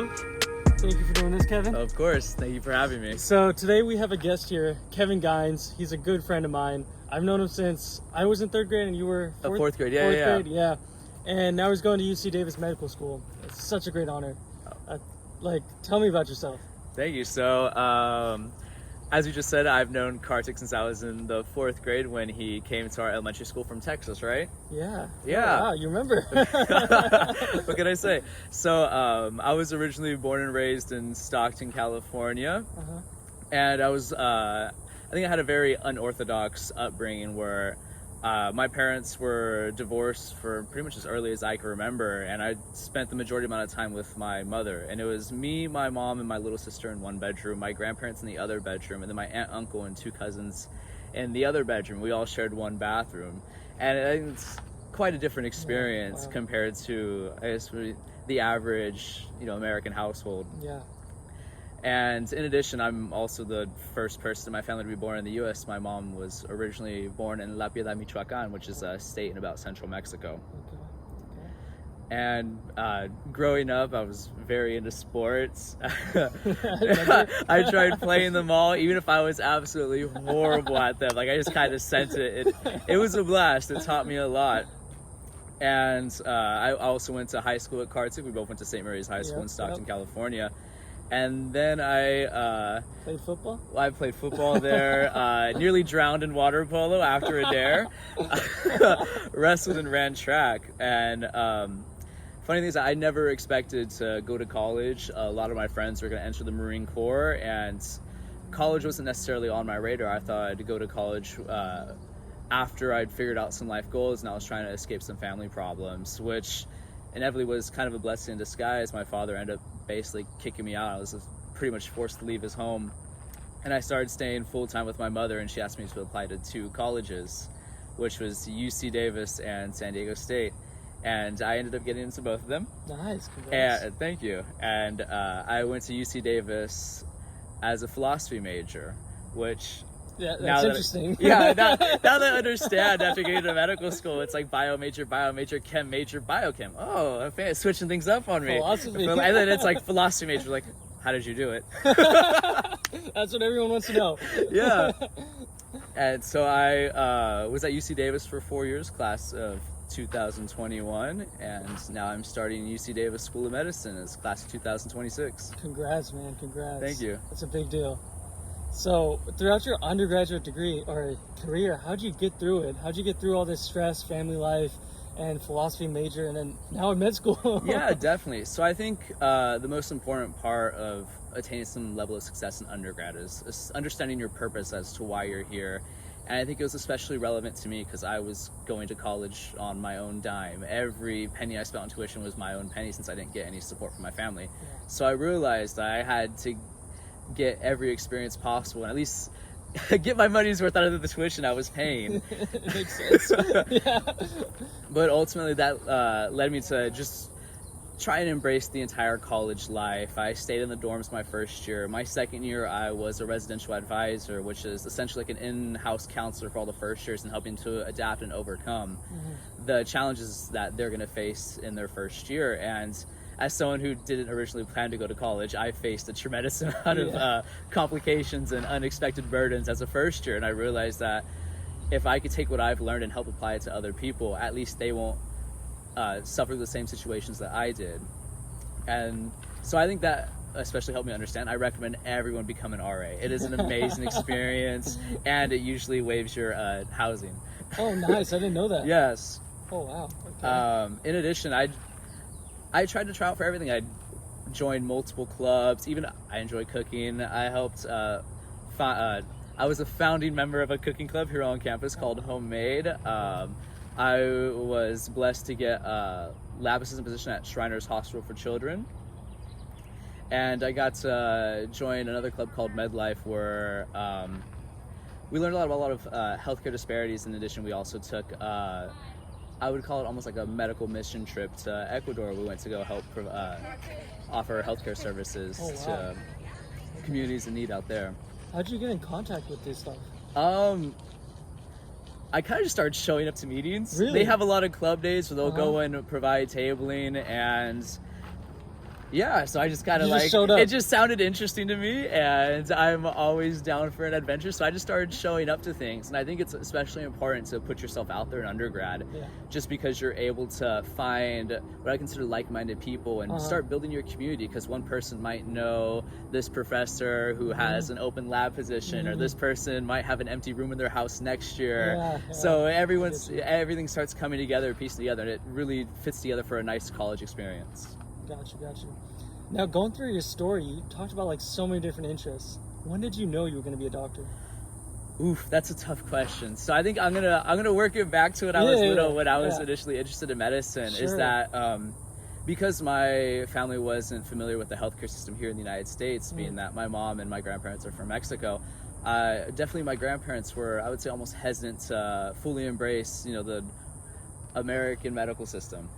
welcome. Thank you for doing this, Kevin. Of course. Thank you for having me. So today we have a guest here, Kevin Gines. He's a good friend of mine. I've known him since I was in third grade and you were fourth grade. Fourth grade, yeah. And now he's going to UC Davis Medical School. It's such a great honor. Tell me about yourself. Thank you. So, as you just said, I've known Kartik since I was in the fourth grade when he came to our elementary school from Texas, right? Yeah. Yeah. Oh, wow, you remember. What can I say? So, I was originally born and raised in Stockton, California. Uh-huh. And I think I had a very unorthodox upbringing where my parents were divorced for pretty much as early as I can remember, and I spent the majority amount of time with my mother. And it was me, my mom, and my little sister in one bedroom, my grandparents in the other bedroom, and then my aunt, uncle, and two cousins in the other bedroom. We all shared one bathroom, and I think it's quite a different experience Wow. compared to, I guess, the average, American household. Yeah. And in addition, I'm also the first person in my family to be born in the U.S. My mom was originally born in La Piedad, Michoacan, which is a state in about central Mexico. Okay. And growing up, I was very into sports. I tried playing them all, even if I was absolutely horrible at them. I just kind of sensed it. It was a blast. It taught me a lot. And I also went to high school at Kartik. We both went to St. Mary's High School in Stockton, California. And then I played football? I played football there, nearly drowned in water polo after a dare, wrestled and ran track. And funny thing is, I never expected to go to college. A lot of my friends were going to enter the Marine Corps, and college wasn't necessarily on my radar. I thought I'd go to college after I'd figured out some life goals, and I was trying to escape some family problems, which inevitably was kind of a blessing in disguise. My father ended up basically kicking me out. I was pretty much forced to leave his home, and I started staying full-time with my mother, and she asked me to apply to two colleges, which was UC Davis and San Diego State, and I ended up getting into both of them. Nice. Congrats. And thank you. And I went to UC Davis as a philosophy major, which that's interesting. Now that I understand, after getting to medical school, it's like bio major, chem major, biochem. Oh, okay, switching things up on me. Philosophy. And then it's like philosophy major, like, how did you do it? That's what everyone wants to know. Yeah. And so I was at UC Davis for 4 years, class of 2021, and now I'm starting UC Davis School of Medicine as class of 2026. Congrats, man. Congrats. Thank you. That's a big deal. So, throughout your undergraduate degree or career, how'd you get through it? How'd you get through all this stress, family life, and philosophy major, and then now in med school? Yeah, definitely. So I think the most important part of attaining some level of success in undergrad is understanding your purpose as to why you're here. And I think it was especially relevant to me because I was going to college on my own dime. Every penny I spent on tuition was my own penny since I didn't get any support from my family. Yeah. So I realized that I had to get every experience possible and at least get my money's worth out of the tuition I was paying. It makes sense. Yeah. But ultimately that led me to just try and embrace the entire college life. I stayed in the dorms my first year. My second year I was a residential advisor, which is essentially like an in-house counselor for all the first years and helping to adapt and overcome the challenges that they're going to face in their first year. And as someone who didn't originally plan to go to college, I faced a tremendous amount of complications and unexpected burdens as a first year. And I realized that if I could take what I've learned and help apply it to other people, at least they won't suffer the same situations that I did. And so I think that especially helped me understand. I recommend everyone become an RA. It is an amazing experience, and it usually waives your housing. Oh, nice. I didn't know that. Yes. Oh, wow. Okay. In addition, I tried to try out for everything. I joined multiple clubs. Even I enjoy cooking. I helped. I was a founding member of a cooking club here on campus called Homemade. I was blessed to get a lab assistant position at Shriners Hospital for Children, and I got to join another club called MedLife, where we learned a lot of healthcare disparities. In addition, we also took I would call it almost like a medical mission trip to Ecuador. We went to go help offer healthcare services to communities in need out there. How'd you get in contact with this stuff? I kind of just started showing up to meetings. Really? They have a lot of club days where they'll go and provide tabling, and Yeah, so I just kind of You just like, showed up. it just sounded interesting to me, and I'm always down for an adventure, so I just started showing up to things. And I think it's especially important to put yourself out there in undergrad, Yeah. just because you're able to find what I consider like-minded people and start building your community, because one person might know this professor who has an open lab position, or this person might have an empty room in their house next year. Yeah, So I everything starts coming together, piecing together, and it really fits together for a nice college experience. Gotcha. Now, going through your story, you talked about like so many different interests. When did you know you were going to be a doctor? Oof, that's a tough question. So I think I'm gonna work it back to when I was little, when I was initially interested in medicine. Is that because my family wasn't familiar with the healthcare system here in the United States, being that my mom and my grandparents are from Mexico. Definitely, my grandparents were, I would say, almost hesitant to fully embrace, the American medical system.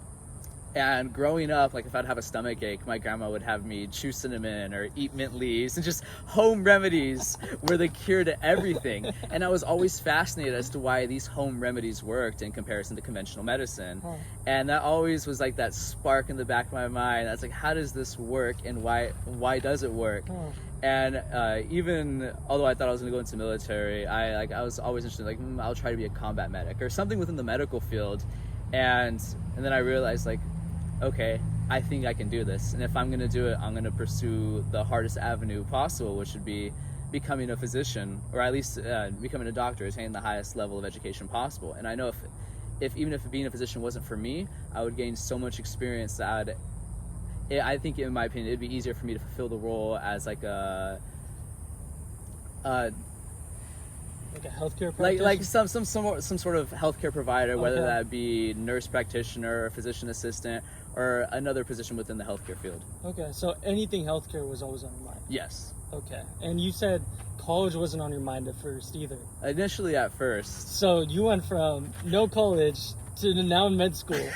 And growing up, like if I'd have a stomach ache, my grandma would have me chew cinnamon or eat mint leaves, and just home remedies were the cure to everything. And I was always fascinated as to why these home remedies worked in comparison to conventional medicine. And that always was like that spark in the back of my mind. That's like, how does this work, and why does it work? And even although I thought I was going to go into the military, I was always interested, like, I'll try to be a combat medic or something within the medical field. And then I realized, like, okay, I think I can do this. And if I'm going to do it, I'm going to pursue the hardest avenue possible, which would be becoming a physician, or at least becoming a doctor, attaining the highest level of education possible. And I know if even if being a physician wasn't for me, I would gain so much experience that I think, in my opinion, it'd be easier for me to fulfill the role as like a healthcare practitioner? like some sort of healthcare provider, whether that be nurse practitioner, physician assistant, or another position within the healthcare field. Okay, so anything healthcare was always on your mind? Yes. Okay, and you said college wasn't on your mind at first either? Initially, at first. So you went from no college to now in med school.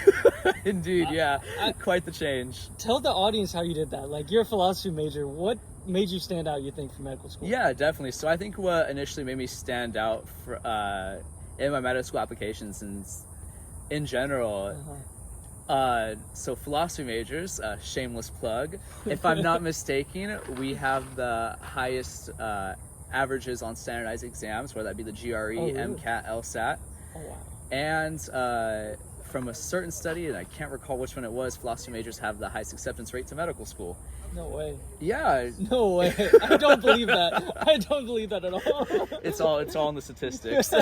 Indeed, yeah. Quite the change. Tell the audience how you did that. Like, you're a philosophy major. What made you stand out, you think, for medical school? Yeah, definitely. So I think what initially made me stand out for, in my medical school applications and in general, so philosophy majors, shameless plug. If I'm not mistaken, we have the highest averages on standardized exams, whether that be the GRE, MCAT, LSAT. Oh, wow. And from a certain study, and I can't recall which one it was, philosophy majors have the highest acceptance rate to medical school. No way. Yeah. No way. I don't believe that. I don't believe that at all. It's all in the statistics.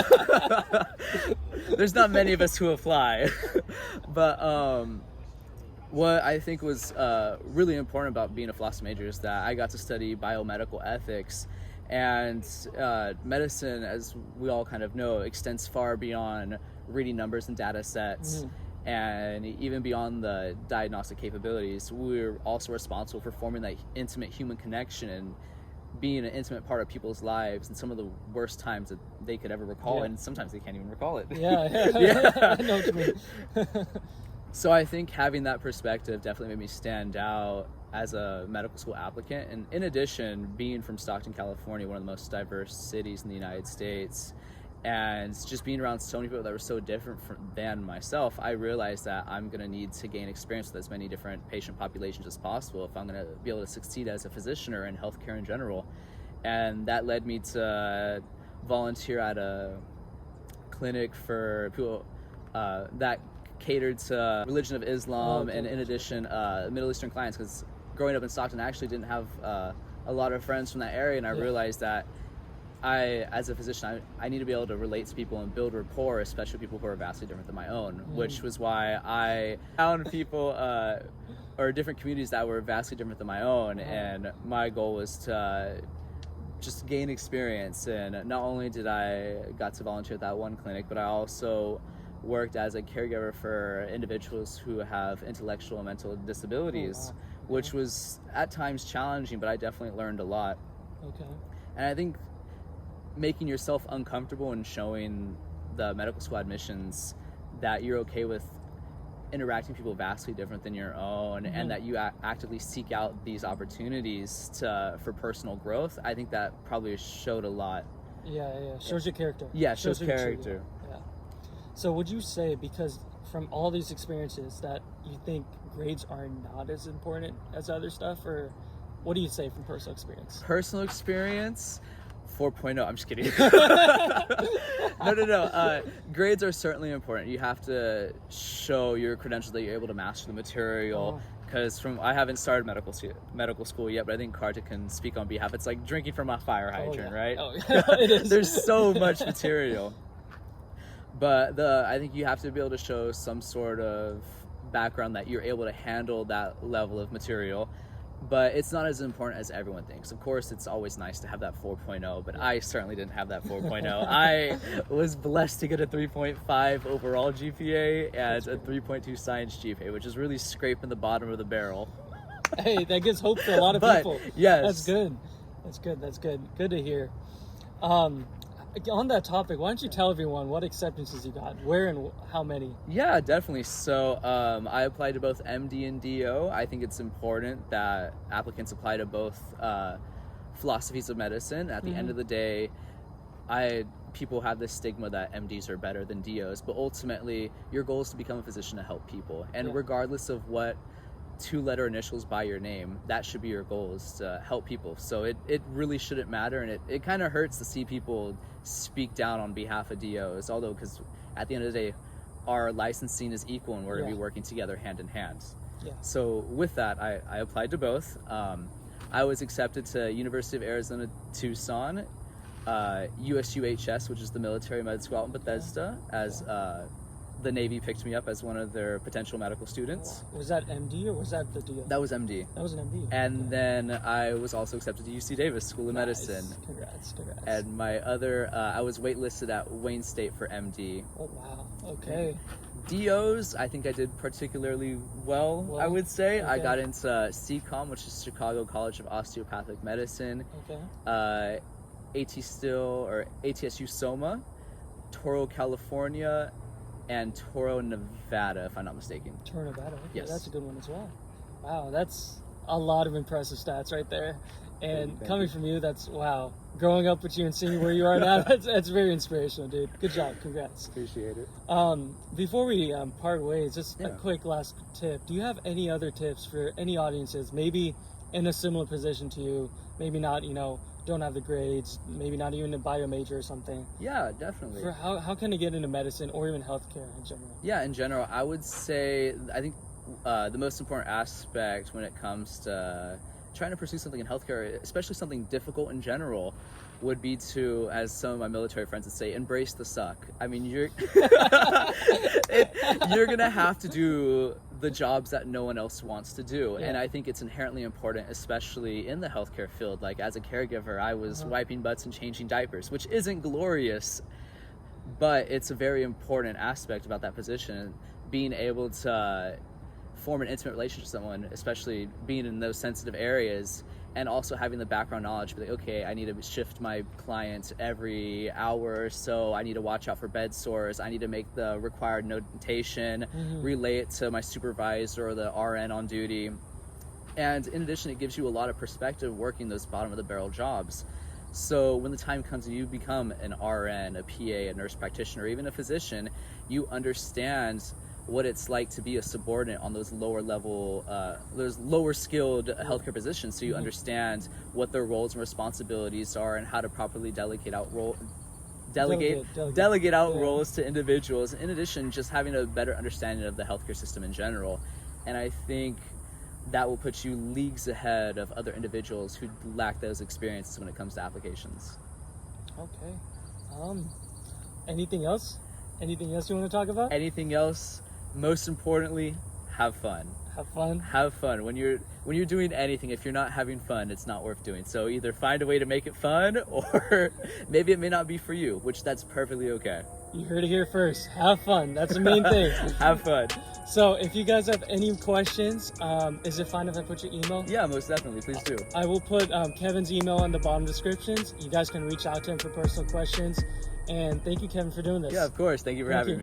There's not many of us who apply. But what I think was really important about being a philosophy major is that I got to study biomedical ethics. And medicine, as we all kind of know, extends far beyond reading numbers and data sets. And even beyond the diagnostic capabilities. We're also responsible for forming that intimate human connection and being an intimate part of people's lives in some of the worst times that they could ever recall, and sometimes they can't even recall it. Yeah. I know what you mean. So I think having that perspective definitely made me stand out as a medical school applicant. And in addition, being from Stockton, California, one of the most diverse cities in the United States, and just being around so many people that were so different than myself, I realized that I'm going to need to gain experience with as many different patient populations as possible if I'm going to be able to succeed as a physician or in healthcare in general. And that led me to volunteer at a clinic for people that catered to religion of Islam, and in addition, Middle Eastern clients, because growing up in Stockton, I actually didn't have a lot of friends from that area, and I realized that as a physician, I need to be able to relate to people and build rapport, especially people who are vastly different than my own, which was why I found people or different communities that were vastly different than my own. And my goal was to just gain experience. And not only did I got to volunteer at that one clinic, but I also worked as a caregiver for individuals who have intellectual and mental disabilities, which was at times challenging, but I definitely learned a lot. And I think making yourself uncomfortable and showing the medical school admissions that you're okay with interacting with people vastly different than your own, and that you actively seek out these opportunities for personal growth, I think that probably showed a lot. Shows your character. Shows character. So would you say, because from all these experiences, that you think grades are not as important as other stuff, or what do you say from personal experience? Personal experience, 4.0. I'm just kidding. No. Grades are certainly important. You have to show your credentials that you're able to master the material. Because I haven't started medical school yet, but I think Kartik can speak on behalf. It's like drinking from a fire hydrant, right? Oh, yeah. It is. There's so much material. But I think you have to be able to show some sort of background that you're able to handle that level of material. But it's not as important as everyone thinks. Of course, it's always nice to have that 4.0, but I certainly didn't have that 4.0. I was blessed to get a 3.5 overall GPA and a 3.2 science GPA, which is really scraping the bottom of the barrel. Hey, that gives hope for a lot of people. Yes. That's good. That's good. Good to hear. On that topic, why don't you tell everyone what acceptances you got, where and how many? Yeah, definitely. So I applied to both MD and DO. I think it's important that applicants apply to both philosophies of medicine. At the end of the day, people have this stigma that MDs are better than DOs, but ultimately your goal is to become a physician to help people. And regardless of what two-letter initials by your name, that should be your goal, is to help people. So it really shouldn't matter, and it kind of hurts to see people speak down on behalf of DOs, although because at the end of the day our licensing is equal and we're going to be working together hand in hand. So with that, I applied to both. I was accepted to University of Arizona Tucson, USUHS, which is the military med school out in Bethesda, as the Navy picked me up as one of their potential medical students. Was that MD or was that the DO? That was MD. That was an MD. And then I was also accepted to UC Davis School of Medicine. Congrats. And my other, I was waitlisted at Wayne State for MD. Oh, wow. Okay. DOs, I think I did particularly well, I would say. Okay. I got into CCOM, which is Chicago College of Osteopathic Medicine. Okay. ATSU Soma, Toro, California, and Toro, Nevada, if I'm not mistaken. Toro, Nevada. Okay, yes. That's a good one as well. Wow, that's a lot of impressive stats right there. And coming from you, that's, wow. Growing up with you and seeing where you are now, that's very inspirational, dude. Good job. Congrats. Appreciate it. Before we part ways, just a quick last tip. Do you have any other tips for any audiences, maybe in a similar position to you, maybe not, don't have the grades, maybe not even a bio major or something? Yeah, definitely. For how can they get into medicine or even healthcare in general? Yeah, in general, I would say, I think the most important aspect when it comes to trying to pursue something in healthcare, especially something difficult in general, would be to, as some of my military friends would say, embrace the suck. I mean, you're gonna have to do the jobs that no one else wants to do. And I think it's inherently important, especially in the healthcare field. Like, as a caregiver, I was wiping butts and changing diapers, which isn't glorious, but it's a very important aspect about that position. Being able to form an intimate relationship with someone, especially being in those sensitive areas, and also having the background knowledge, be like, okay, I need to shift my client every hour or so, I need to watch out for bed sores, I need to make the required notation, relay it to my supervisor or the RN on duty. And in addition, it gives you a lot of perspective working those bottom of the barrel jobs. So when the time comes and you become an RN, a PA, a nurse practitioner, or even a physician, you understand what it's like to be a subordinate on those lower level, those lower skilled healthcare positions. So you understand what their roles and responsibilities are and how to properly delegate out roles to individuals. In addition, just having a better understanding of the healthcare system in general. And I think that will put you leagues ahead of other individuals who lack those experiences when it comes to applications. Okay. Anything else? Anything else you want to talk about? Anything else? Most importantly, have fun. Have fun. When you're doing anything, if you're not having fun, it's not worth doing. So either find a way to make it fun, or maybe it may not be for you, which that's perfectly okay. You heard it here first. Have fun. That's the main thing. Have fun. So if you guys have any questions, is it fine if I put your email? Yeah, most definitely. Please do. I will put Kevin's email in the bottom descriptions. You guys can reach out to him for personal questions. And thank you, Kevin, for doing this. Yeah, of course. Thank you for having me.